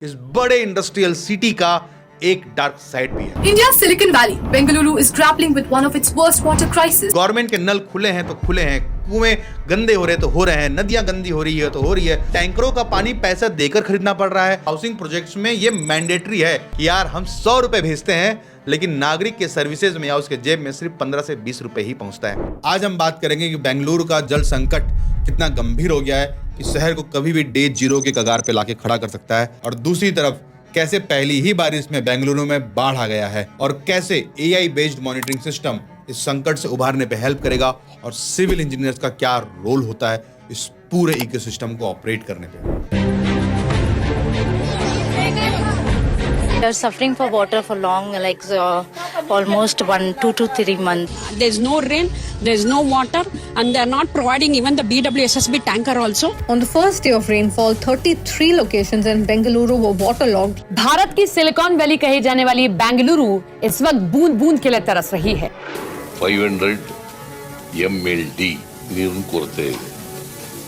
इस बड़े industrial city का एक डार्क साइड भी है। India's Silicon Valley, Bengaluru is grappling with one of its worst water crises. Government के नल खुले हैं तो खुले हैं, कुएं गंदे हो रहे तो हो रहे हैं, नदियां गंदी हो रही है तो हो रही है, टैंकरों का पानी पैसा देकर खरीदना पड़ रहा है। हाउसिंग प्रोजेक्ट्स में ये मैंडेटरी है कि यार हम 100 रुपए भेजते हैं, लेकिन नागरिक के सर्विसेज में या उसके जेब में सिर्फ 15 से 20 रुपए ही पहुंचता है। आज हम बात करेंगे कि बेंगलुरु का जल संकट कितना गंभीर हो गया है कि शहर को कभी भी डे जीरो के कगार पे लाके खड़ा कर सकता है, और दूसरी तरफ कैसे पहली ही बारिश में बेंगलुरु में बाढ़ आ गया है और कैसे एआई बेस्ड मॉनिटरिंग सिस्टम इस संकट से उभारने पे हेल्प करेगा और सिविल इंजीनियर्स का क्या रोल होता है इस पूरे इकोसिस्टम को ऑपरेट करने पे। They are suffering for water for long, like almost 2 to 3 months. There's no rain, there's no water, and they're not providing even the BWSSB tanker also. On the first day of rainfall, 33 locations in Bengaluru were waterlogged. Bharat की silicon valley कही जाने वाली बेंगलुरु इस वक्त बूंद बूंद के लिए तरस रही है। 500 MLD ನೀರನ್ನು ಕೊರತೆ ಇದೆ.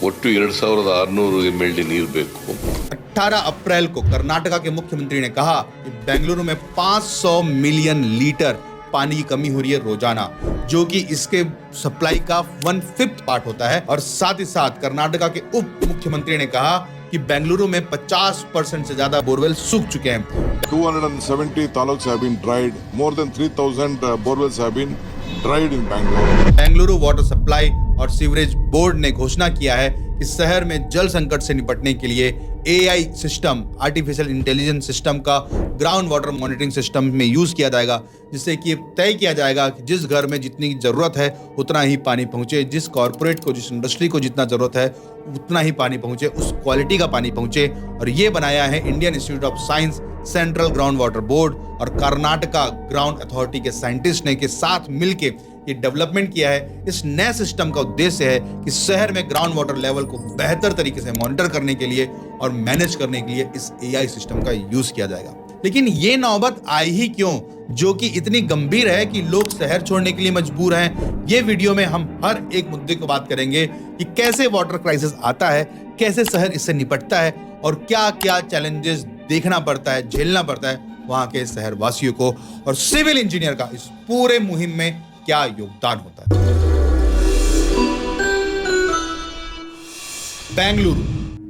ಒಟ್ಟು 2600 MLD ನೀರು ಬೇಕು. 18 अप्रैल को कर्नाटका के मुख्यमंत्री ने कहा कि बेंगलुरु में 500 मिलियन लीटर पानी की कमी हो रही है रोजाना, जो कि इसके सप्लाई का 1/5 पार्ट होता है। और साथ ही साथ कर्नाटका के उप मुख्यमंत्री ने कहा कि बेंगलुरु में 50% से ज्यादा बोरवेल सूख चुके हैं। 270 taluks have been dried. More than 3,000 borewells have been dried in Bangalore. Bengaluru water supply और सीवरेज बोर्ड ने घोषणा किया है कि शहर में जल संकट से निपटने के लिए AI system, artificial intelligence system का ग्राउंड वाटर मॉनिटरिंग सिस्टम में यूज किया जाएगा, जिससे कि तय किया जाएगा कि जिस घर में जितनी जरूरत है उतना ही पानी पहुंचे, जिस कॉर्पोरेट को, जिस इंडस्ट्री को जितना जरूरत है उतना ही पानी पहुंचे, उस क्वालिटी का पानी पहुंचे। और ये बनाया है Indian institute of science, central ground water board और कर्नाटका ग्राउंड अथॉरिटी के साइंटिस्ट ने के साथ मिलके ये डेवलपमेंट किया है। इस नए सिस्टम का उद्देश्य है कि शहर में ग्राउंड वाटर लेवल को बेहतर तरीके से मॉनिटर करने के लिए और मैनेज करने के लिए इस एआई सिस्टम का यूज किया जाएगा। लेकिन ये नौबत आई ही क्यों, जो कि इतनी गंभीर है कि लोग शहर छोड़ने के लिए मजबूर हैं। ये वीडियो में हम हर एक मुद्दे को बात करेंगे कि कैसे वाटर क्राइसिस आता है, कैसे शहर इससे निपटता है और क्या क्या चैलेंजेस देखना पड़ता है, झेलना पड़ता है वहां के शहर वासियों को, और सिविल इंजीनियर का इस पूरे मुहिम में क्या योगदान होता है। बेंगलुरु,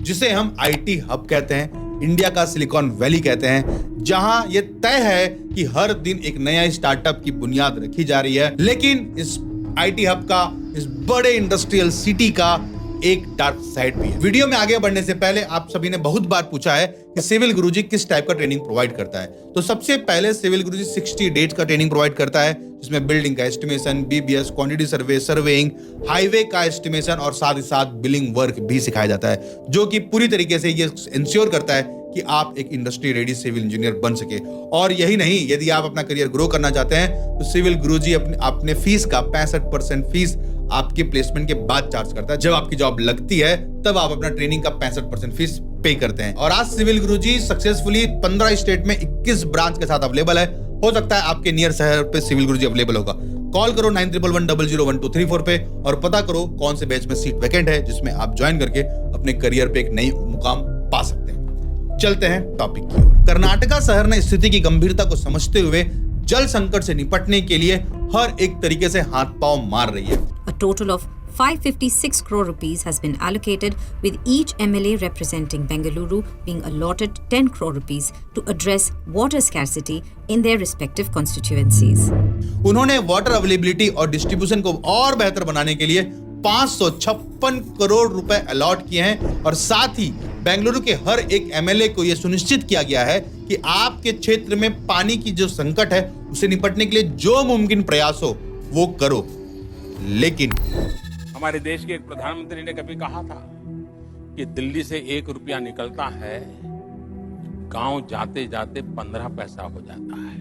जिसे हम आईटी हब कहते हैं, इंडिया का सिलिकॉन वैली कहते हैं, जहां यह तय है कि हर दिन एक नया स्टार्टअप की बुनियाद रखी जा रही है, लेकिन इस आईटी हब का, इस बड़े इंडस्ट्रियल सिटी का एक डार्क साइड भी है। वीडियो में आगे बढ़ने से पहले आप सभी ने बहुत बार पूछा है कि सिविल गुरुजी किस टाइप का ट्रेनिंग प्रोवाइड करता है। तो सबसे पहले सिविल गुरुजी 60 डेज का ट्रेनिंग प्रोवाइड करता है, जिसमें बिल्डिंग का estimation, BBS, quantity survey, surveying, highway का एस्टिमेशन और साथ ही साथ बिलिंग वर्क भी सिखाया जाता है, जो कि पूरी तरीके से ये इंश्योर करता है कि आप एक इंडस्ट्री रेडी सिविल इंजीनियर बन सके। और यही नहीं, यदि आप अपना करियर ग्रो करना चाहते हैं तो सिविल गुरुजी अपने फीस का 65% फीस आपके प्लेसमेंट के बाद चार्ज करता है। जब आपकी जॉब लगती है तब आप अपना ट्रेनिंग का 65% फीस पे करते हैं। और आज सिविल गुरुजी सक्सेसफुली 15 स्टेट में 21 ब्रांच के साथ अवेलेबल है। हो सकता है आपके नियर शहर पे सिविल गुरुजी अवेलेबल होगा। कॉल करो 9111001234 पे और पता करो कौन से बैच में सीट वैकेंट है, जिसमें आप ज्वाइन करके अपने करियर पे एक नई मुकाम पा सकते हैं। चलते हैं टॉपिक की ओर। कर्नाटका शहर ने स्थिति की गंभीरता को समझते हुए जल संकट से निपटने के लिए हर एक तरीके से हाथ पांव मार रही है। A total of 556 crore rupees has been allocated, with each MLA representing Bengaluru being allotted 10 crore rupees to address water scarcity in their respective constituencies. उन्होंने वाटर अवेलेबिलिटी और डिस्ट्रीब्यूशन को और बेहतर बनाने के लिए 556 करोड़ रुपए अलॉट किए हैं, और साथ ही बेंगलुरु के हर एक एमएलए को यह सुनिश्चित किया गया है कि आपके क्षेत्र में पानी की जो संकट है उसे निपटने के लिए जो मुमकिन प्रयास हो वो करो। लेकिन हमारे देश के एक प्रधानमंत्री ने कभी कहा था कि दिल्ली से 1 रुपया निकलता है, गांव जाते जाते 15 पैसा हो जाता है।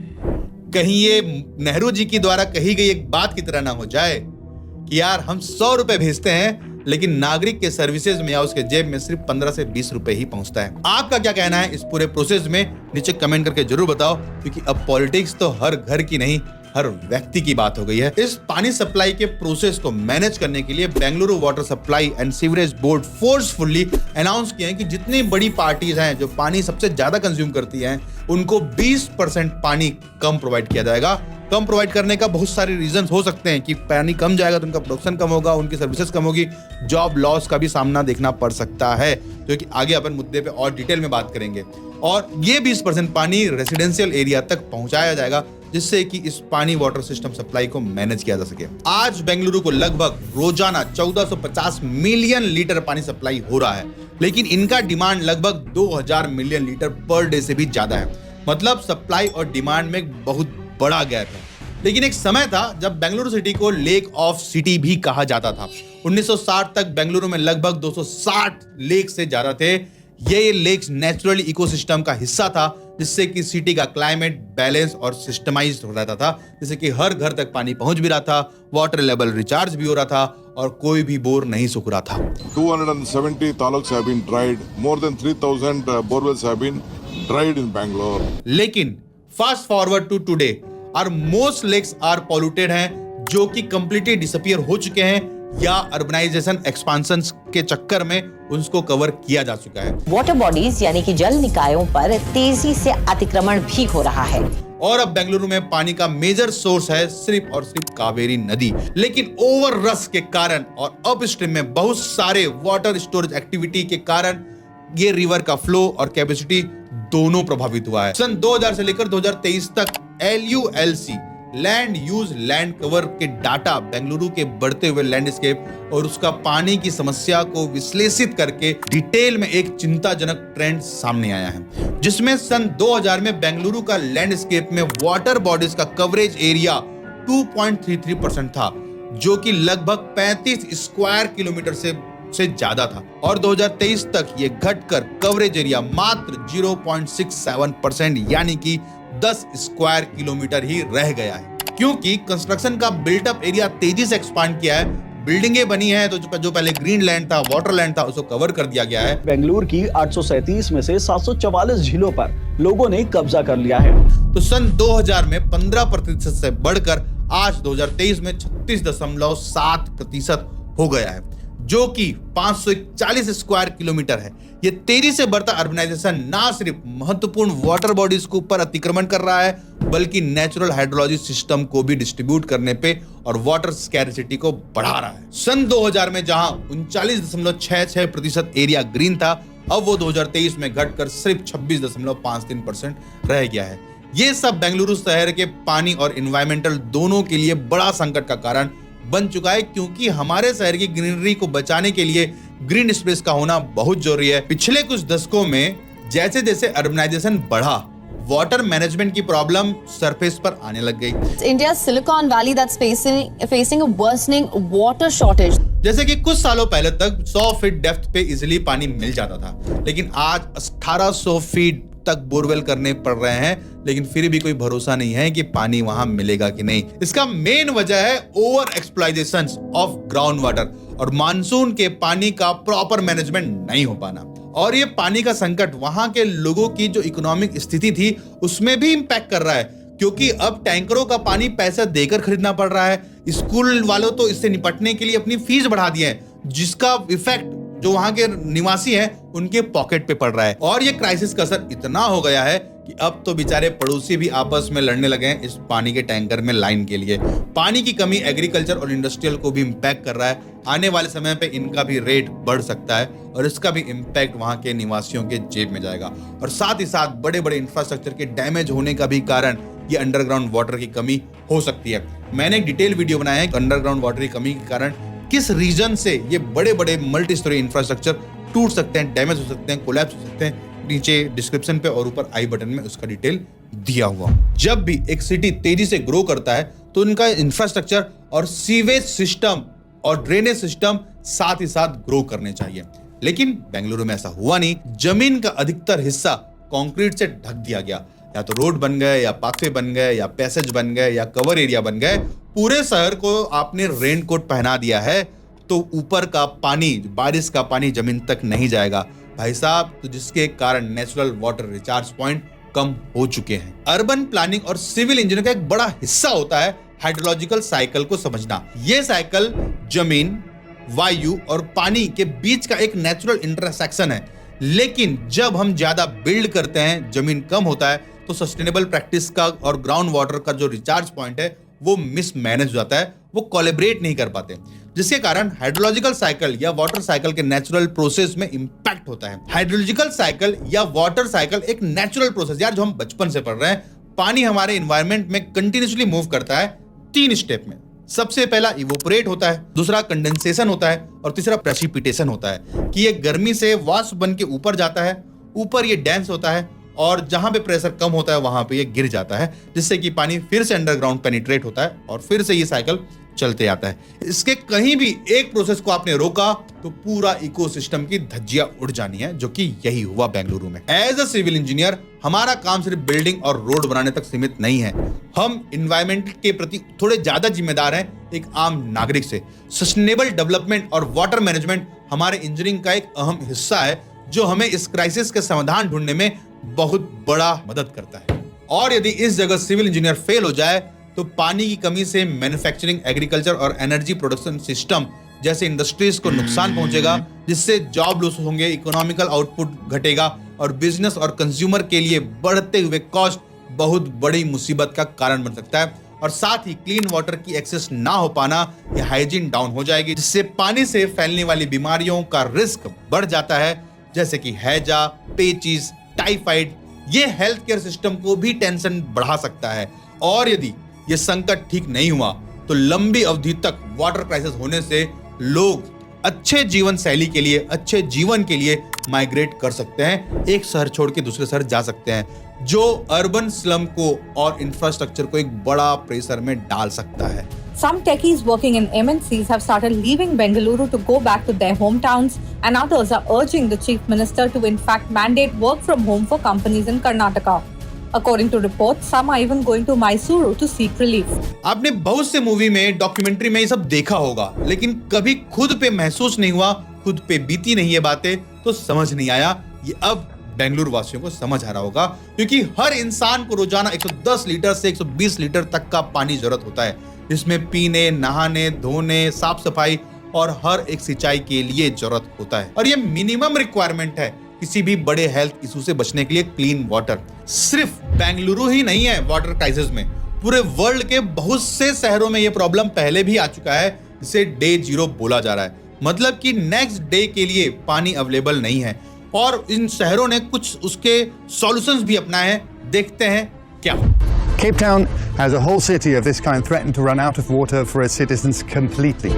कहीं ये नेहरू जी की द्वारा कही गई एक बात की तरह ना हो जाए कि यार हम 100 रुपए भेजते हैं, लेकिन नागरिक के सर्विसेज में या उसके जेब में सिर्फ 15 से 20 रुपए ही पहुंचता है। आपका क्या कहना है इस पूरे प्रोसेस में, नीचे कमेंट करके जरूर बताओ, क्योंकि अब पॉलिटिक्स तो हर घर की नहीं हर व्यक्ति की बात हो गई है। इस पानी सप्लाई के प्रोसेस को मैनेज करने के लिए Bengaluru water supply and sewerage board forcefully announce किया है कि जितनी बड़ी पार्टीज हैं जो पानी सबसे ज्यादा कंज्यूम करती हैं उनको 20% पानी कम प्रोवाइड किया जाएगा। कम प्रोवाइड करने का बहुत सारे रीजन हो सकते हैं कि पानी कम जाएगा तो उनका प्रोडक्शन कम होगा, उनकी सर्विसेज कम होगी, जॉब लॉस का भी सामना देखना पड़ सकता है, जो कि आगे अपन मुद्दे पे और डिटेल में बात करेंगे। और ये 20% पानी रेसिडेंशियल एरिया तक पहुंचाया जाएगा जिससे कि इस पानी वाटर सिस्टम सप्लाई को मैनेज किया जा सके। आज बेंगलुरु को लगभग रोजाना 1450 मिलियन लीटर पानी सप्लाई हो रहा है, लेकिन इनका डिमांड लगभग 2000 मिलियन लीटर पर डे से भी ज्यादा है। मतलब सप्लाई और डिमांड में एक बहुत बड़ा गैप है। लेकिन एक समय था जब बेंगलुरु सिटी को लेक ऑफ सिटी भी कहा जाता था। 1960 तक बेंगलुरु में लगभग 260 लेक से ज्यादा थे। ये लेक्स नेचुरली इकोसिस्टम का हिस्सा था जिससे कि सिटी का क्लाइमेट बैलेंस और सिस्टमाइज्ड हो रहता था, जैसे कि हर घर तक पानी पहुंच भी रहा था, वाटर लेवल रिचार्ज भी हो रहा था और कोई भी बोर नहीं सूख रहा था। 270 taluks have been dried. More than 3,000 borewells have been dried in Bangalore. लेकिन fast forward to today are most lakes are polluted हैं, जो कि कंप्लीटली डिसअपीयर हो चुके हैं या अर्बनाइजेशन एक्सपांशन के चक्कर में उसको कवर किया जा चुका है। वाटर बॉडीज यानी कि जल निकायों पर तेजी से अतिक्रमण भी हो रहा है और अब बेंगलुरु में पानी का मेजर सोर्स है सिर्फ और सिर्फ कावेरी नदी। लेकिन ओवर रश के कारण और अपस्ट्रीम में बहुत सारे वाटर स्टोरेज एक्टिविटी के कारण ये रिवर का फ्लो और कैपेसिटी दोनों प्रभावित हुआ है। सन 2000 से लेकर 2023 तक LULC land use land cover के डाटा बेंगलुरु के बढ़ते हुए लैंडस्केप और उसका पानी की समस्या को विश्लेषित करके डिटेल में एक चिंताजनक ट्रेंड सामने आया है, जिसमें सन 2000 में बेंगलुरु का लैंडस्केप में वाटर बॉडीज का कवरेज एरिया 2.33% था, जो कि लगभग 35 स्क्वायर किलोमीटर से ज्यादा था और 2023 तक ये घटकर कवरेज एरिया मात्र 0.67% यानी कि 10 स्क्वायर किलोमीटर ही रह गया है। क्योंकि कंस्ट्रक्शन का बिल्टअप एरिया तेजी से एक्सपांड किया है, बिल्डिंगें बनी है तो जो पहले ग्रीन लैंड था, वाटर लैंड था, उसको कवर कर दिया गया है। बेंगलुरु की 837 में से 744 झीलों पर लोगों ने कब्जा कर लिया है। तो सन 2000 में 15% से बढ़कर आज 2023 में 36.7% हो गया है, जो कि 541 स्क्वायर किलोमीटर है। ये तेजी से बढ़ता अर्बनाइजेशन ना सिर्फ महत्वपूर्ण वाटर बॉडीज के ऊपर अतिक्रमण कर रहा है, बल्कि नेचुरल हाइड्रोलॉजी सिस्टम को भी डिस्ट्रीब्यूट करने पे और वाटर स्कैर्सिटी को बढ़ा रहा है। सन 2000 में जहां 39.66% एरिया ग्रीन था, अब वो 2023 में घटकर सिर्फ 26.53% रह गया है। ये सब बेंगलुरु शहर के पानी और एनवायरमेंटल दोनों के लिए बड़ा संकट का कारण बन चुका है, क्योंकि हमारे शहर की ग्रीनरी को बचाने के लिए ग्रीन स्पेस का होना बहुत जरूरी है। पिछले कुछ दशकों में जैसे जैसे अर्बनाइजेशन बढ़ा, वाटर मैनेजमेंट की प्रॉब्लम सरफेस पर आने लग गई। India's Silicon Valley that's facing a worsening water shortage. जैसे कि कुछ सालों पहले तक 100 फीट डेप्थ पे इजिली पानी मिल जाता था, लेकिन आज 1800 फीट तक बोरवेल करने पड़ रहे हैं, लेकिन फिर भी कोई भरोसा नहीं है कि पानी वहां मिलेगा कि नहीं। इसका मेन वजह है over exploitation of ground water और मानसून के पानी का प्रॉपर मैनेजमेंट नहीं हो पाना। और ये पानी का संकट वहां के लोगों की जो इकोनॉमिक स्थिति थी उसमें भी इंपैक्ट कर रहा है, क्योंकि अब टैंकरों का पानी पैसा देकर खरीदना पड़ रहा है। स्कूल वालों तो इससे निपटने के लिए अपनी फीस बढ़ा दिए हैं, जिसका इफेक्ट जो वहां के निवासी हैं उनके पॉकेट पे पड़ रहा है। और ये क्राइसिस का असर इतना हो गया है कि अब तो बेचारे पड़ोसी भी आपस में लड़ने लगे हैं इस पानी के टैंकर में लाइन के लिए। पानी की कमी एग्रीकल्चर और इंडस्ट्रियल को भी इम्पैक्ट कर रहा है। आने वाले समय पे इनका भी रेट बढ़ सकता है और इसका भी इम्पैक्ट वहां के निवासियों के जेब में जाएगा। और साथ ही साथ बड़े बड़े इंफ्रास्ट्रक्चर के डैमेज होने का भी कारण ये अंडरग्राउंड वाटर की कमी हो सकती है। मैंने एक डिटेल वीडियो बनाया है अंडरग्राउंड वाटर की कमी के कारण किस रीजन से ये बड़े बड़े मल्टी स्टोरी इंफ्रास्ट्रक्चर टूट सकते हैं, डैमेज हो सकते हैं, कोलैप्स हो सकते हैं। नीचे डिस्क्रिप्शन पे और ऊपर आई बटन में उसका डिटेल दिया हुआ। जब भी एक सिटी तेजी से ग्रो करता है तो उनका इंफ्रास्ट्रक्चर और सीवेज सिस्टम और ड्रेनेज सिस्टम साथ ही साथ ग्रो करने चाहिए, लेकिन बेंगलुरु में ऐसा हुआ नहीं। जमीन का अधिकतर हिस्सा कंक्रीट से ढक दिया गया, या तो रोड बन गए या पाथवे बन गए या पैसेज बन गए या कवर एरिया बन गए। पूरे शहर को आपने रेन कोट पहना दिया है तो ऊपर का पानी, बारिश का पानी जमीन तक नहीं जाएगा भाई साहब, तो जिसके कारण नेचुरल वाटर रिचार्ज पॉइंट कम हो चुके हैं। अर्बन प्लानिंग और सिविल इंजीनियरिंग का एक बड़ा हिस्सा होता है हाइड्रोलॉजिकल साइकिल को समझना। ये साइकिल जमीन, वायु और पानी के बीच का एक नेचुरल इंटरसेक्शन है, लेकिन जब हम ज्यादा बिल्ड करते हैं, जमीन कम होता है, तो सस्टेनेबल प्रैक्टिस का और ग्राउंड वाटर का जो रिचार्ज पॉइंट है वो मिसमैनेज हो जाता है, वो कोलैबोरेट नहीं कर पाते, जिसके कारण हाइड्रोलॉजिकल साइकिल या वाटर साइकिल के नेचुरल प्रोसेस में इंपैक्ट होता है। हाइड्रोलॉजिकल साइकिल या वाटर साइकिल एक नेचुरल प्रोसेस यार जो हम बचपन से पढ़ रहे हैं। पानी हमारे एनवायरनमेंट में कंटिन्यूअसली मूव करता है 3 स्टेप में। सबसे पहला इवोपरेट होता है, दूसरा कंडेंसेशन होता है और तीसरा प्रेसिपिटेशन होता है कि ये गर्मी से वाष्प बन के ऊपर जाता है, ऊपर ये डेंस होता है और जहां पे प्रेशर कम होता है वहां पे ये गिर जाता है, जिससे कि पानी फिर से अंडरग्राउंड पेनिट्रेट होता है और फिर से ये साइकिल चलते आता है। इसके कहीं भी एक प्रोसेस को आपने रोका तो पूरा इकोसिस्टम की धज्जियां उड़ जानी है, जो कि यही हुआ बेंगलुरु में। एज अ सिविल इंजीनियर हमारा काम सिर्फ बिल्डिंग और रोड बनाने तक सीमित नहीं है, हम इन्वायरमेंट के प्रति थोड़े ज्यादा जिम्मेदार हैं एक आम नागरिक से। सस्टेनेबल डेवलपमेंट और वाटर मैनेजमेंट हमारे इंजीनियरिंग का एक अहम हिस्सा है, जो हमें इस क्राइसिस के समाधान ढूंढने में बहुत बड़ा मदद करता है। और यदि इस जगह सिविल इंजीनियर फेल हो जाए तो पानी की कमी से मैन्युफैक्चरिंग, एग्रीकल्चर और एनर्जी प्रोडक्शन सिस्टम जैसे इंडस्ट्रीज को नुकसान पहुंचेगा, जिससे जॉब लॉस होंगे, इकोनॉमिकल आउटपुट घटेगा और बिजनेस और कंज्यूमर के लिए बढ़ते हुए कॉस्ट बहुत बड़ी मुसीबत का कारण बन सकता है। और साथ ही क्लीन वाटर की एक्सेस ना हो पाना या हाइजीन डाउन हो जाएगी, जिससे पानी से फैलने वाली बीमारियों का रिस्क बढ़ जाता है, जैसे कि हैजा, पेचिस, टाइफाइड। ये हेल्थ केयर सिस्टम को भी टेंशन बढ़ा सकता है और यदि ये संकट ठीक नहीं हुआ तो लंबी अवधि तक वाटर क्राइसिस होने से लोग अच्छे जीवन शैली के लिए, अच्छे जीवन के लिए माइग्रेट कर सकते हैं, एक शहर छोड़ के दूसरे शहर जा सकते हैं, जो अर्बन स्लम को और इंफ्रास्ट्रक्चर को एक बड़ा प्रेशर में डाल सकता है। Some techies working in MNCs have started leaving Bengaluru to go back to their hometowns, and others are urging the Chief Minister to in fact mandate work from home for companies in Karnataka. According to reports, some are even going to Mysuru to seek relief. आपने बहुत से movie में, documentary में ये सब देखा होगा, लेकिन कभी खुद पे महसूस नहीं हुआ, खुद पे बीती नहीं ये बातें, तो समझ नहीं आया। ये अब बेंगलुरु वासियों को समझ आ रहा होगा, क्योंकि हर इंसान को रोजाना 110 लीटर से 120 लीटर तक का पानी जरूरत होता है, जिसमें पीने, नहाने, धोने, साफ सफाई और हर एक सिंचाई के लिए जरूरत होता है। और ये मिनिमम रिक्वायरमेंट है किसी भी बड़े हेल्थ इशू से बचने के लिए, क्लीन वाटर। सिर्फ बेंगलुरु ही नहीं है वाटर क्राइसिस में, पूरे वर्ल्ड के बहुत से शहरों में ये प्रॉब्लम पहले भी आ चुका है, जिसे डे 0 बोला जा रहा है। मतलब कि नेक्स्ट डे के लिए पानी अवेलेबल नहीं है और इन शहरों ने कुछ उसके सॉल्यूशंस भी अपनाए हैं। देखते हैं क्या। Cape Town has a whole city of this kind threatened to run out of water for its citizens completely.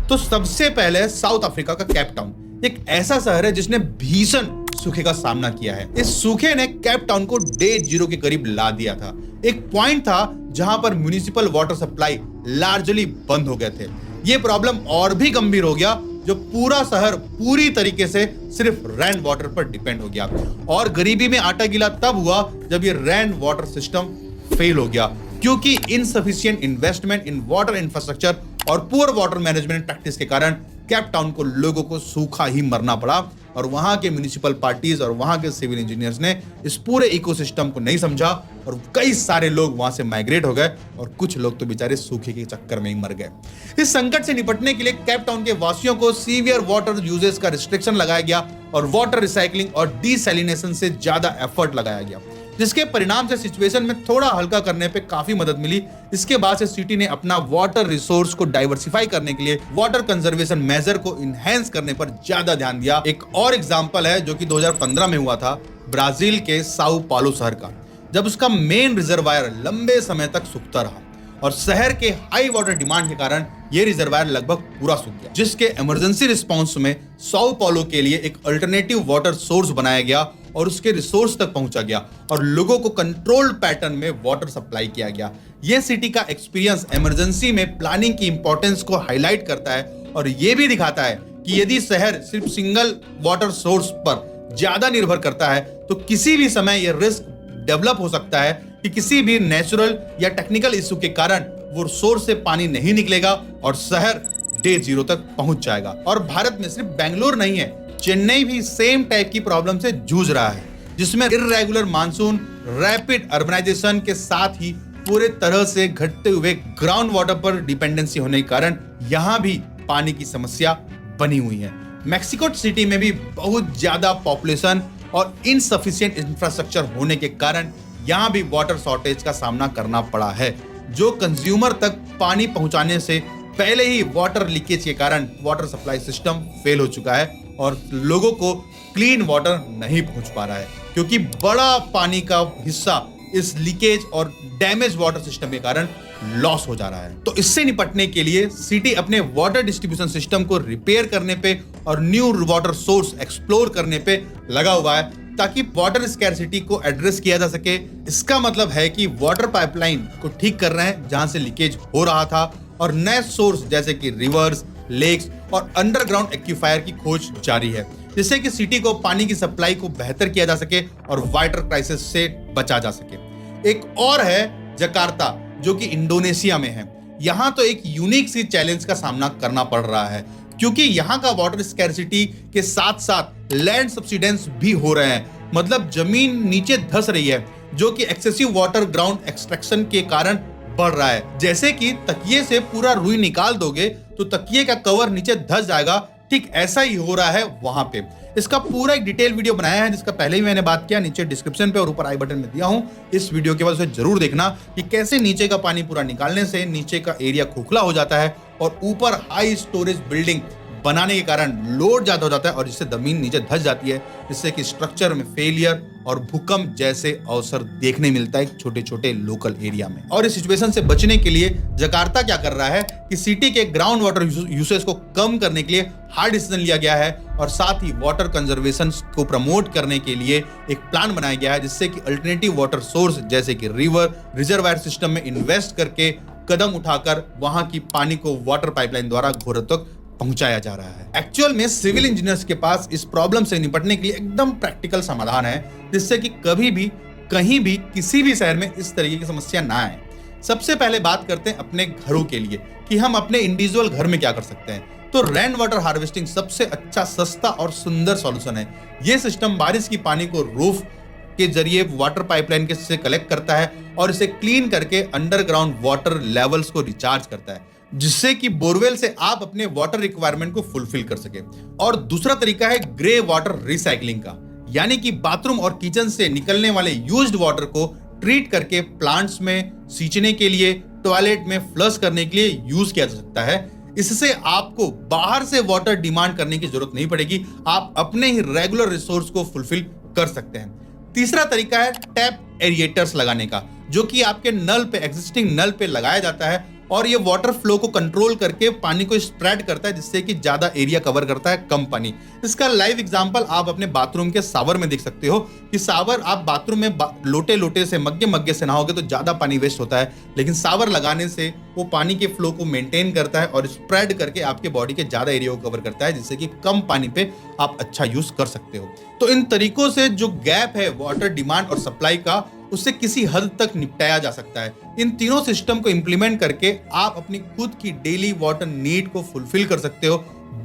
तो सबसे पहले साउथ अफ्रीका का केप टाउन एक ऐसा शहर है जिसने भीषण सूखे का सामना किया है। इस सूखे ने केप टाउन को डे 0 के करीब ला दिया था। एक पॉइंट था जहां पर म्युनिसिपल वाटर सप्लाई लार्जली बंद हो गए थे। ये प्रॉब्लम और भी गंभीर हो गया जो पूरा शहर पूरी तरीके से सिर्फ रेन वाटर पर डिपेंड हो गया। और गरीबी में आटा गीला तब हुआ जब ये रेन वाटर सिस्टम फेल हो गया, क्योंकि insufficient investment in water infrastructure और पुअर वाटर मैनेजमेंट प्रैक्टिस के कारण केप टाउन को लोगों को सूखा ही मरना पड़ा। और वहां के म्युनिसिपल पार्टीज और वहां के सिविल इंजीनियर्स ने इस पूरे इकोसिस्टम को नहीं समझा और कई सारे लोग वहां से माइग्रेट हो गए और कुछ लोग तो बेचारे सूखे के चक्कर में ही मर गए। इस संकट से निपटने के लिए केप टाउन के वासियों को सीवियर वाटर यूजेस का रिस्ट्रिक्शन लगाया गया और वाटर रिसाइकलिंग और डीसैलिनेशन से ज्यादा एफर्ट लगाया गया, जिसके परिणाम से सिचुएशन में थोड़ा हल्का करने पे काफी मदद मिली। इसके बाद से सिटी ने अपना वाटर रिसोर्स को डाइवर्सिफाई करने के लिए वाटर कंजर्वेशन मेजर को इनहेंस करने पर ज्यादा ध्यान दिया। एक और एग्जांपल है जो कि 2015 में हुआ था ब्राजील के साओ पाउलो शहर का, जब उसका मेन रिजर्वायर लंबे समय तक सूखता रहा और शहर के हाई वाटर डिमांड के कारण यह रिजर्वायर लगभग पूरा सूख गया, जिसके इमरजेंसी रिस्पांस में साओ पाउलो के लिए एक अल्टरनेटिव वाटर सोर्स बनाया गया और उसके रिसोर्स तक पहुंचा गया और लोगों को कंट्रोल्ड पैटर्न में वाटर सप्लाई किया गया। यह सिटी का एक्सपीरियंस इमरजेंसी में प्लानिंग की इंपॉर्टेंस को हाईलाइट करता है और यह भी दिखाता है कि यदि शहर सिर्फ सिंगल वाटर सोर्स पर ज्यादा निर्भर करता है तो किसी भी समय यह रिस्क डेवलप हो सकता है कि किसी भी नेचुरल या टेक्निकल इशू के कारण वो सोर्स से पानी नहीं निकलेगा और शहर डे 0 तक पहुंच जाएगा। और भारत में सिर्फ बेंगलुरु नहीं है, चेन्नई भी सेम टाइप की प्रॉब्लम से जूझ रहा है। जिसमें इर्रेगुलर मानसून, रैपिड अर्बनाइजेशन के साथ ही पूरे तरह से घटते हुए ग्राउंड वाटर पर डिपेंडेंसी होने के कारण यहाँ भी पानी की समस्या बनी हुई है। मेक्सिको सिटी में भी बहुत ज्यादा पॉपुलेशन और इनसफिशिएंट इंफ्रास्ट्रक्चर होने के कारण यहाँ भी वाटर शॉर्टेज का सामना करना पड़ा है, जो कंज्यूमर तक पानी पहुंचाने से पहले ही वाटर लीकेज के कारण वाटर सप्लाई सिस्टम फेल हो चुका है और लोगों को क्लीन वाटर नहीं पहुंच पा रहा है, क्योंकि बड़ा पानी का हिस्सा इस लीकेज और डैमेज वाटर सिस्टम के कारण लॉस हो जा रहा है। तो इससे निपटने के लिए सिटी अपने वाटर डिस्ट्रीब्यूशन सिस्टम को रिपेयर करने पे और न्यू वाटर सोर्स एक्सप्लोर करने पे लगा हुआ है, ताकि वाटर स्कैरसिटी को एड्रेस किया जा सके। इसका मतलब है कि वाटर पाइपलाइन को ठीक कर रहे हैं जहां से लीकेज हो रहा था, और नए सोर्स जैसे कि रिवर्स, लेक्स और अंडरग्राउंड एक्यूफायर की खोज जारी है, जिससे कि सिटी को पानी की सप्लाई को बेहतर किया जा सके और वाटर क्राइसिस से बचा जा सके। एक और है जकार्ता, जो कि इंडोनेशिया में है। यहाँ तो एक यूनिक सी चैलेंज का सामना करना पड़ रहा है, क्योंकि यहाँ का वाटर स्कैरसिटी के साथ साथ लैंड सब्सिडेंस भी हो रहे हैं, मतलब जमीन नीचे धंस रही है, जो कि एक्सेसिव वाटर ग्राउंड एक्सट्रैक्शन के कारण बढ़ रहा है। जैसे कि तकिए से पूरा रुई निकाल दोगे तो तकिए का कवर नीचे धंस जाएगा, ठीक ऐसा ही हो रहा है वहां पे। इसका पूरा एक डिटेल वीडियो बनाया है, जिसका पहले ही मैंने बात किया, नीचे डिस्क्रिप्शन पे और ऊपर आई बटन में दिया हूं। इस वीडियो के बाद उसे जरूर देखना कि कैसे नीचे का पानी पूरा निकालने से नीचे का एरिया खोखला हो जाता है और ऊपर हाई स्टोरेज बिल्डिंग बनाने के कारण लोड ज्यादा हो जाता है और जिससे जमीन नीचे धंस जाती है, जिससे कि स्ट्रक्चर में फेलियर और भूकंप जैसे अवसर देखने मिलता है छोटे छोटे लोकल एरिया में। और इस सिचुएशन से बचने के लिए जकार्ता क्या कर रहा है कि सिटी के ग्राउंड वाटर यूसेज को कम करने के लिए हार्ड डिसीजन लिया गया है, और साथ ही वाटर कंजर्वेशन को प्रमोट करने के लिए एक प्लान बनाया गया है, जिससे कि अल्टरनेटिव वाटर सोर्स जैसे कि रिवर, रिजर्वायर सिस्टम में इन्वेस्ट करके कदम उठाकर वहां की पानी को वाटर पाइपलाइन द्वारा घरों तक पहुंचाया जा रहा है। एक्चुअल में सिविल इंजीनियर्स के पास इस प्रॉब्लम से निपटने के लिए एकदम प्रैक्टिकल समाधान है, जिससे कि कभी भी कहीं भी किसी भी शहर में इस तरीके की समस्या ना आए। सबसे पहले बात करते हैं अपने घरों के लिए कि हम अपने इंडिविजुअल घर में क्या कर सकते हैं। तो रेन वाटर हार्वेस्टिंग सबसे अच्छा, सस्ता और सुंदर सॉल्यूशन है। यह सिस्टम बारिश की पानी को रूफ के जरिए वाटर पाइपलाइन के से कलेक्ट करता है और इसे क्लीन करके अंडरग्राउंड वाटर लेवल्स को रिचार्ज करता है, जिससे कि बोरवेल से आप अपने वाटर रिक्वायरमेंट को फुलफिल कर सके। और दूसरा तरीका है ग्रे वाटर रिसाइकलिंग का, यानी कि बाथरूम और किचन से निकलने वाले यूज्ड वाटर को ट्रीट करके प्लांट्स में सींचने के लिए, टॉयलेट में फ्लश करने के लिए यूज किया जा सकता है। इससे आपको बाहर से वाटर डिमांड करने की जरूरत नहीं पड़ेगी, आप अपने ही रेगुलर रिसोर्स को फुलफिल कर सकते हैं। तीसरा तरीका है टैप एरिएटर्स लगाने का, जो कि आपके नल पे, एग्जिस्टिंग नल पे लगाया जाता है और ये वाटर फ्लो को कंट्रोल करके पानी को स्प्रेड करता है, जिससे कि ज्यादा एरिया कवर करता है कम पानी। इसका लाइव एग्जांपल आप अपने बाथरूम के शावर में देख सकते हो कि शावर आप बाथरूम में लोटे लोटे से, मग्गे मग्गे से नहाओगे तो ज्यादा पानी वेस्ट होता है, लेकिन शावर लगाने से वो पानी के फ्लो को मेंटेन करता है और स्प्रेड करके आपके बॉडी के ज्यादा एरिया को कवर करता है, जिससे कि कम पानी पे आप अच्छा यूज कर सकते हो। तो इन तरीकों से जो गैप है वाटर डिमांड और सप्लाई का, उससे किसी हद तक निपटाया जा सकता है। इन तीनों सिस्टम को इंप्लीमेंट करके आप अपनी खुद की डेली वाटर नीड को फुलफिल कर सकते हो,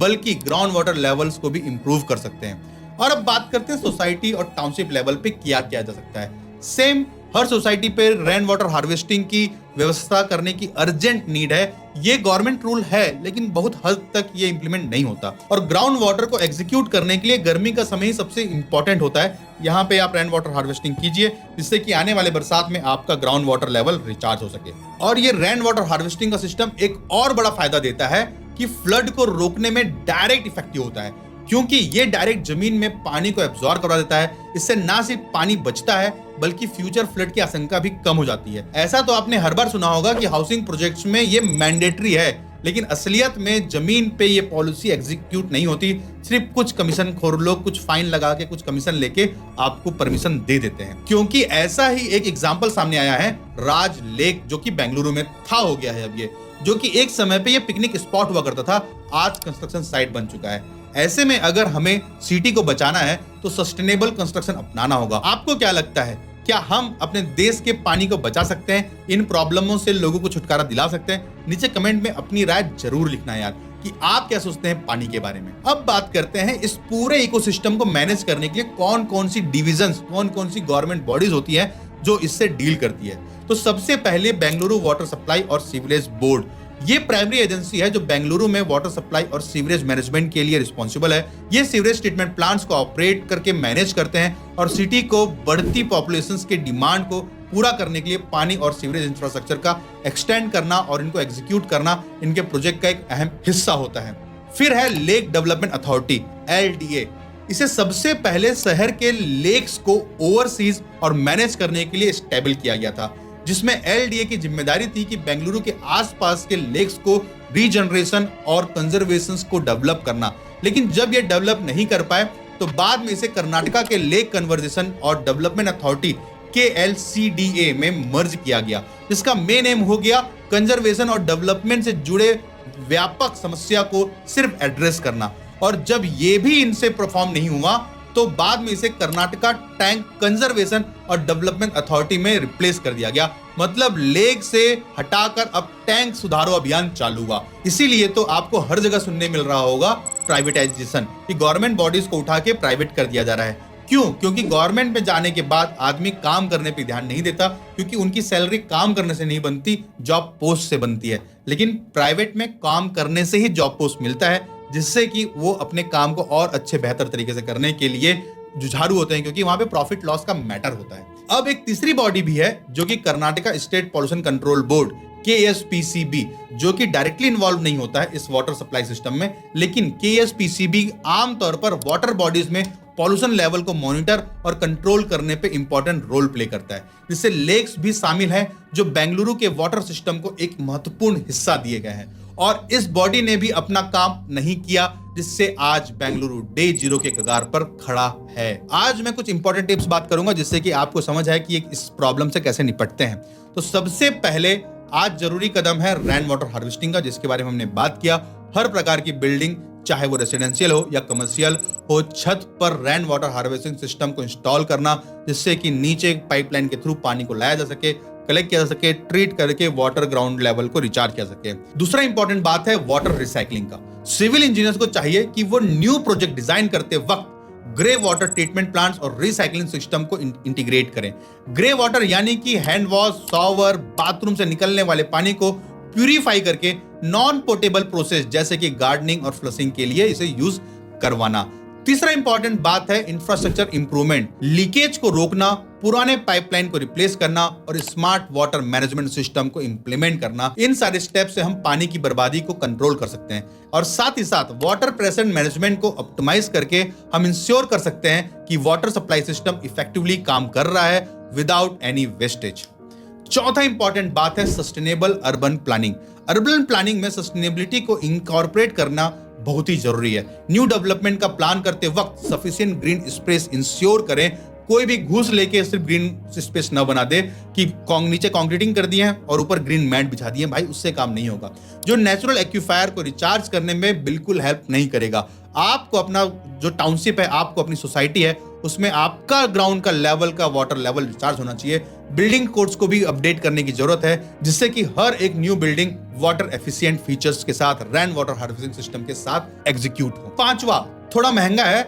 बल्कि ग्राउंड वाटर लेवल्स को भी इंप्रूव कर सकते हैं। और अब बात करते हैं सोसाइटी और टाउनशिप लेवल पे क्या किया जा सकता है। सेम हर सोसाइटी पे रेन वाटर हार्वेस्टिंग की व्यवस्था करने की अर्जेंट नीड है। ये गवर्नमेंट रूल है, लेकिन बहुत हद तक ये इंप्लीमेंट नहीं होता। और ग्राउंड वाटर को एग्जीक्यूट करने के लिए गर्मी का समय ही सबसे इंपॉर्टेंट होता है। यहाँ पे आप रेन वाटर हार्वेस्टिंग कीजिए, जिससे कि आने वाले बरसात में आपका ग्राउंड वाटर लेवल रिचार्ज हो सके। और ये रेन वाटर हार्वेस्टिंग का सिस्टम एक और बड़ा फायदा देता है कि फ्लड को रोकने में डायरेक्ट इफेक्टिव होता है, क्योंकि ये डायरेक्ट जमीन में पानी को एब्जॉर्ब करवा देता है। इससे ना सिर्फ पानी बचता है, बल्कि फ्यूचर फ्लड की आशंका भी कम हो जाती है। ऐसा तो आपने हर बार सुना होगा कि हाउसिंग प्रोजेक्ट्स में ये मैंडेटरी है, लेकिन असलियत में जमीन पे ये पॉलिसी एग्जीक्यूट नहीं होती। सिर्फ कुछ कमीशन खोर लोग कुछ फाइन लगा के, कुछ कमीशन लेके आपको परमिशन दे देते हैं। क्योंकि ऐसा ही एक एग्जाम्पल सामने आया है, राज लेक, जो कि बेंगलुरु में था, हो गया है अब ये, जो कि एक समय पे ये पिकनिक स्पॉट हुआ करता था, आज कंस्ट्रक्शन साइट बन चुका है। ऐसे में अगर हमें सिटी को बचाना है तो सस्टेनेबल कंस्ट्रक्शन अपनाना होगा। आपको क्या लगता है, क्या हम अपने देश के पानी को बचा सकते हैं? इन प्रॉब्लमों से लोगों को छुटकारा दिला सकते हैं? नीचे कमेंट में अपनी राय जरूर लिखना यार। कि आप क्या सोचते हैं पानी के बारे में। अब बात करते हैं इस पूरे इकोसिस्टम को मैनेज करने के लिए कौन कौन सी डिविजन्स, कौन कौन सी गवर्नमेंट बॉडीज होती है जो इससे डील करती है। तो सबसे पहले बेंगलुरु वाटर सप्लाई और सीवरेज बोर्ड, ये प्राइमरी एजेंसी है जो बेंगलुरु में वाटर सप्लाई और सीवरेज मैनेजमेंट के लिए रिस्पॉन्सिबल है। ये सीवरेज ट्रीटमेंट प्लांट्स को ऑपरेट करके मैनेज करते हैं और सिटी को बढ़ती पॉपुलेशन के डिमांड को पूरा करने के लिए पानी और सीवरेज इंफ्रास्ट्रक्चर का एक्सटेंड करना और इनको एग्जीक्यूट करना इनके प्रोजेक्ट का एक अहम हिस्सा होता है। फिर है लेक डेवलपमेंट अथॉरिटी, LDA। इसे सबसे पहले शहर के लेक्स को ओवरसीज और मैनेज करने के लिए एस्टेब्लिश किया गया था, जिसमें LDA की जिम्मेदारी थी कि बेंगलुरु के आसपास के लेक्स को रीजनरेशन और कंजर्वेशन को डेवलप करना। लेकिन जब ये डेवलप नहीं कर पाए तो बाद में इसे कर्नाटका के लेक कन्वर्जेशन और डेवलपमेंट अथॉरिटी KLCDA में मर्ज किया गया, जिसका मेन एम हो गया कंजर्वेशन और डेवलपमेंट से जुड़े व्यापक समस्या को सिर्फ एड्रेस करना। और जब ये भी इनसे परफॉर्म नहीं हुआ तो बाद में इसे कर्नाटका टैंक कंजर्वेशन और डेवलपमेंट अथॉरिटी में रिप्लेस कर दिया गया। मतलब लेक से हटाकर अब टैंक सुधारो अभियान चालू हुआ। इसीलिए तो आपको हर जगह सुनने मिल रहा होगा प्राइवेटाइजेशन, कि गवर्नमेंट बॉडीज को उठा के प्राइवेट कर दिया जा रहा है। क्यों? क्योंकि गवर्नमेंट में जाने के बाद आदमी काम करने पे ध्यान नहीं देता, क्योंकि उनकी सैलरी काम करने से नहीं बनती, जॉब पोस्ट से बनती है। लेकिन प्राइवेट में काम करने से ही जॉब पोस्ट मिलता है, जिससे कि वो अपने काम को और अच्छे बेहतर तरीके से करने के लिए जुझारू होते हैं, क्योंकि वहां पे प्रॉफिट लॉस का मैटर होता है। अब एक तीसरी बॉडी भी है जो कि Karnataka state pollution control board, KSPCB, जो कि डायरेक्टली इन्वॉल्व नहीं होता है इस वाटर सप्लाई सिस्टम में, लेकिन KSPCB आमतौर पर वाटर बॉडीज में पॉल्यूशन लेवल को मॉनिटर और कंट्रोल करने पे इंपॉर्टेंट रोल प्ले करता है, जिससे लेक्स भी शामिल है जो बेंगलुरु के वाटर सिस्टम को एक महत्वपूर्ण हिस्सा दिए गए हैं। और इस बॉडी ने भी अपना काम नहीं किया, जिससे आज बेंगलुरु डे जीरो के कगार पर खड़ा है। आज मैं कुछ इंपॉर्टेंट टिप्स बात करूंगा जिससे कि आपको समझ आए कि इस प्रॉब्लम से कैसे निपटते हैं। तो सबसे पहले आज जरूरी कदम है रेन वाटर हार्वेस्टिंग का, जिसके बारे में हमने बात किया। हर प्रकार की बिल्डिंग, चाहे वो रेसिडेंशियल हो या कमर्शियल हो, छत पर रेन वाटर हार्वेस्टिंग सिस्टम को इंस्टॉल करना, जिससे कि नीचे पाइपलाइन के थ्रू पानी को लाया जा सके, कलेक्ट किया जा सके, ट्रीट करके वाटर ग्राउंड लेवल को रिचार्ज किया सके। दूसरा इंपॉर्टेंट बात है वाटर रिसाइकलिंग का। सिविल इंजीनियर्स को चाहिए कि वो न्यू प्रोजेक्ट डिजाइन करते वक्त ग्रे वाटर ट्रीटमेंट प्लांट्स और रिसाइकलिंग सिस्टम को इंटीग्रेट करें। ग्रे वाटर यानी कि हैंड वॉश, शॉवर, बाथरूम से निकलने वाले पानी को प्यूरिफाई करके नॉन पोर्टेबल प्रोसेस जैसे कि गार्डनिंग और फ्लशिंग के लिए इसे यूज करवाना। तीसरा इंपॉर्टेंट बात है इंफ्रास्ट्रक्चर इंप्रूवमेंट, लीकेज को रोकना, पुराने पाइपलाइन को रिप्लेस करना और स्मार्ट वाटर मैनेजमेंट सिस्टम को इंप्लीमेंट करना। इन सारे स्टेप से हम पानी की बर्बादी को कंट्रोल कर सकते हैं और साथ ही साथ वाटर प्रेशर मैनेजमेंट को ऑप्टिमाइज करके हम इंश्योर कर सकते हैं कि वाटर सप्लाई सिस्टम इफेक्टिवली काम कर रहा है विदाउट एनी वेस्टेज। चौथा इंपॉर्टेंट बात है sustainable urban planning. Urban planning में सस्टेनेबिलिटी को इंकॉर्पोरेट करना बहुत ही जरूरी है। न्यू डेवलपमेंट का प्लान करते वक्त सफिशिएंट ग्रीन स्पेस इंश्योर करें। कोई भी घूस लेके सिर्फ ग्रीन स्पेस न बना दे कि नीचे कंक्रीटिंग कर दिए हैं और ऊपर ग्रीन मैट बिछा दिए, भाई उससे काम नहीं होगा। जो नेचुरल एक्यूफायर को रिचार्ज करने में बिल्कुल हेल्प नहीं करेगा। आपको अपना जो टाउनशिप है, आपको अपनी सोसाइटी है, उसमें आपका ग्राउंड का लेवल का वाटर लेवल रिचार्ज होना चाहिए। बिल्डिंग कोड्स को भी अपडेट करने की जरूरत है, जिससे कि हर एक new building water efficient features के साथ रेन वाटर हार्वेस्टिंग सिस्टम के साथ एग्जीक्यूट हो। पांचवा, थोड़ा महंगा है,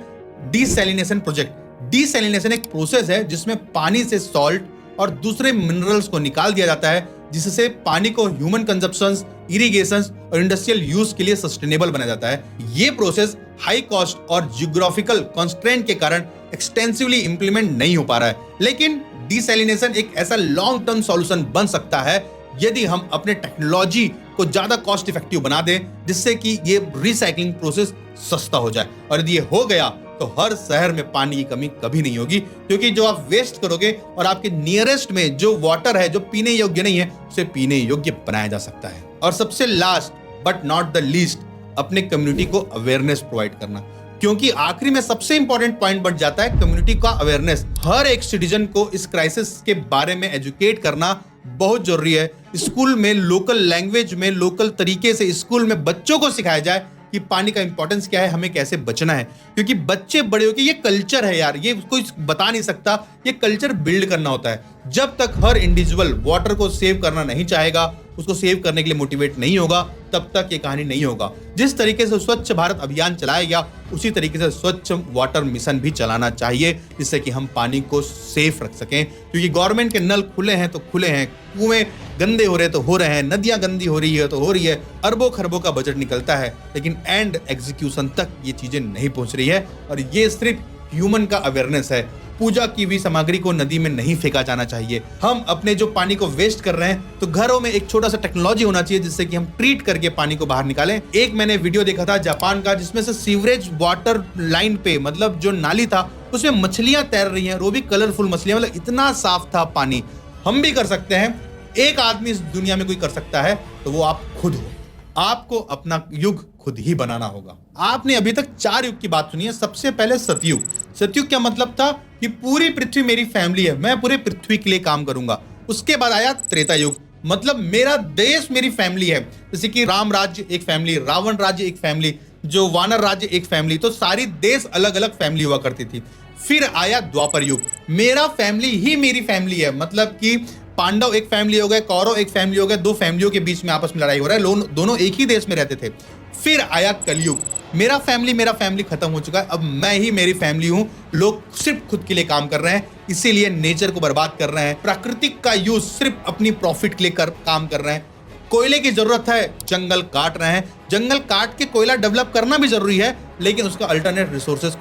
डीसैलिनेशन प्रोजेक्ट। डीसैलिनेशन एक प्रोसेस है जिसमें पानी से सॉल्ट और दूसरे मिनरल्स को निकाल दिया जाता है, जिससे पानी को ह्यूमन कंजप्शन, इरिगेशन और इंडस्ट्रियल यूज के लिए सस्टेनेबल बनाया जाता है। ये प्रोसेस हाई कॉस्ट और जियोग्राफिकल कंस्ट्रेंट के कारण एक्सटेंसिवली इंप्लीमेंट नहीं हो पा रहा है, लेकिन डीसैलिनेशन एक ऐसा लॉन्ग टर्म सॉल्यूशन बन सकता है यदि हम अपने टेक्नोलॉजी को ज्यादा कॉस्ट इफेक्टिव बना दें, जिससे कि ये रिसाइकलिंग प्रोसेस सस्ता हो जाए। और यदि ये हो गया तो हर शहर में पानी की कमी कभी नहीं होगी, क्योंकि जो आप वेस्ट करोगे और आपके नियरेस्ट में जो वाटर है जो पीने योग्य नहीं है, उसे पीने योग्य बनाया जा सकता है। और सबसे last but not the least, अपने कम्युनिटी को अवेयरनेस प्रोवाइड करना, क्योंकि आखिरी में सबसे इंपॉर्टेंट पॉइंट बढ़ जाता है कम्युनिटी का अवेयरनेस। हर एक सिटीजन को इस क्राइसिस के बारे में एजुकेट करना बहुत जरूरी है। स्कूल में लोकल लैंग्वेज में, लोकल तरीके से स्कूल में बच्चों को सिखाया जाए कि पानी का इंपॉर्टेंस क्या है, हमें कैसे बचना है। क्योंकि बच्चे बड़े होके, ये कल्चर है यार, ये कोई बता नहीं सकता, ये कल्चर बिल्ड करना होता है। जब तक हर इंडिविजुअल वाटर को सेव करना नहीं चाहेगा, उसको सेव करने के लिए मोटिवेट नहीं होगा, तब तक ये कहानी नहीं होगा। जिस तरीके से स्वच्छ भारत अभियान चलाया गया, उसी तरीके से स्वच्छ वाटर मिशन भी चलाना चाहिए, जिससे कि हम पानी को सेफ रख सकें। क्योंकि गवर्नमेंट के नल खुले हैं तो खुले हैं, कुएं गंदे हो रहे तो हो रहे हैं, नदियां गंदी हो रही है तो हो रही है, अरबों खरबों का बजट निकलता है, लेकिन एंड एग्जीक्यूशन तक ये चीजें नहीं पहुंच रही है। और ये सिर्फ ह्यूमन का अवेयरनेस है। पूजा की भी सामग्री को नदी में नहीं फेंका जाना चाहिए। हम अपने जो पानी को वेस्ट कर रहे हैं, तो घरों में एक छोटा सा टेक्नोलॉजी होना चाहिए जिससे कि हम ट्रीट करके पानी को बाहर निकालें। एक मैंने वीडियो देखा था जापान का, जिसमें से सीवरेज वाटर लाइन पे, मतलब जो नाली था, उसमें मछलियां तैर रही हैं, वो भी कलरफुल मछलियां, मतलब इतना साफ था पानी। हम भी कर सकते हैं। एक आदमी इस दुनिया में कोई कर सकता है तो वो आप खुद हो। आपको अपना युग खुद ही बनाना होगा। आपने अभी तक 4 युग की बात सुनी है। सबसे पहले सतयुग। सतयुग क्या मतलब था कि पूरी पृथ्वी मेरी फैमिली है, मैं पूरे पृथ्वी के लिए काम करूंगा। उसके बाद आया त्रेता युग, मतलब मेरा देश मेरी फैमिली है। जैसे कि राम राज्य एक फैमिली, रावण राज्य एक फैमिली, जो वानर राज्य एक फैमिली, तो सारी देश अलग अलग फैमिली हुआ करती थी। फिर आया द्वापर युग, मेरा फैमिली ही मेरी फैमिली है, मतलब कि पांडव एक फैमिली हो गए, कौरव एक फैमिली हो गए, 2 फैमिलियों के बीच में आपस में लड़ाई हो रहा है, दोनों एक ही देश में रहते थे। फिर आया कलयुग, मेरा फैमिली खत्म हो चुका है, अब मैं ही मेरी फैमिली हूं। लोग सिर्फ खुद के लिए काम कर रहे हैं, इसीलिए नेचर को बर्बाद कर रहे हैं। प्राकृतिक का यूज सिर्फ अपनी प्रॉफिट के लिए काम कर रहे हैं। कोयले की जरूरत है, जंगल काट रहे हैं। जंगल काट के कोयला डेवलप करना भी जरूरी है, लेकिन उसका अल्टरनेट रिसोर्सेज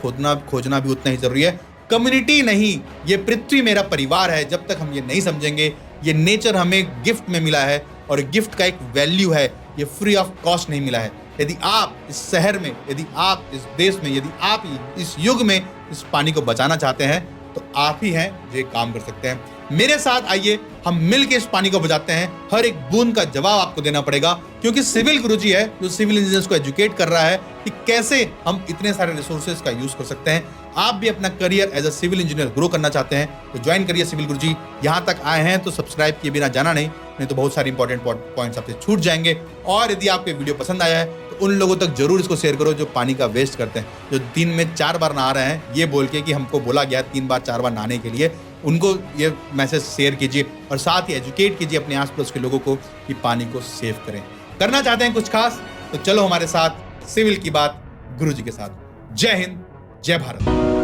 खोजना भी उतना ही जरूरी है। कम्युनिटी नहीं, ये पृथ्वी मेरा परिवार है। जब तक हम ये नहीं समझेंगे, ये नेचर हमें गिफ्ट में मिला है और गिफ्ट का एक वैल्यू है, ये फ्री ऑफ कॉस्ट नहीं मिला है। यदि आप इस शहर में, यदि आप इस देश में, यदि आप इस युग में इस पानी को बचाना चाहते हैं, तो आप ही हैं जो ये काम कर सकते हैं। मेरे साथ आइए, हम मिलकर इस पानी को बचाते हैं। हर एक बूंद का जवाब आपको देना पड़ेगा, क्योंकि सिविल गुरुजी है जो सिविल इंजीनियर्स को एजुकेट कर रहा है कि कैसे हम इतने सारे रिसोर्सेज का यूज कर सकते हैं। आप भी अपना career as a civil engineer grow करना चाहते हैं तो ज्वाइन करिए सिविल गुरुजी। यहाँ तक आए हैं तो सब्सक्राइब किए बिना जाना नहीं तो बहुत सारे इंपॉर्टेंट पॉइंट्स आपसे छूट जाएंगे। और यदि आपको वीडियो पसंद आया है तो उन लोगों तक जरूर इसको शेयर करो जो पानी का वेस्ट करते हैं, जो दिन में 4 बार नहा रहे हैं ये बोल के कि हमको बोला गया 3 बार 4 बार नहाने के लिए। उनको ये मैसेज शेयर कीजिए और साथ ही एजुकेट कीजिए अपने आसपास के लोगों को कि पानी को सेव करें। करना चाहते हैं कुछ खास तो चलो हमारे साथ सिविल की बात गुरुजी के साथ। जय हिंद, जय भारत।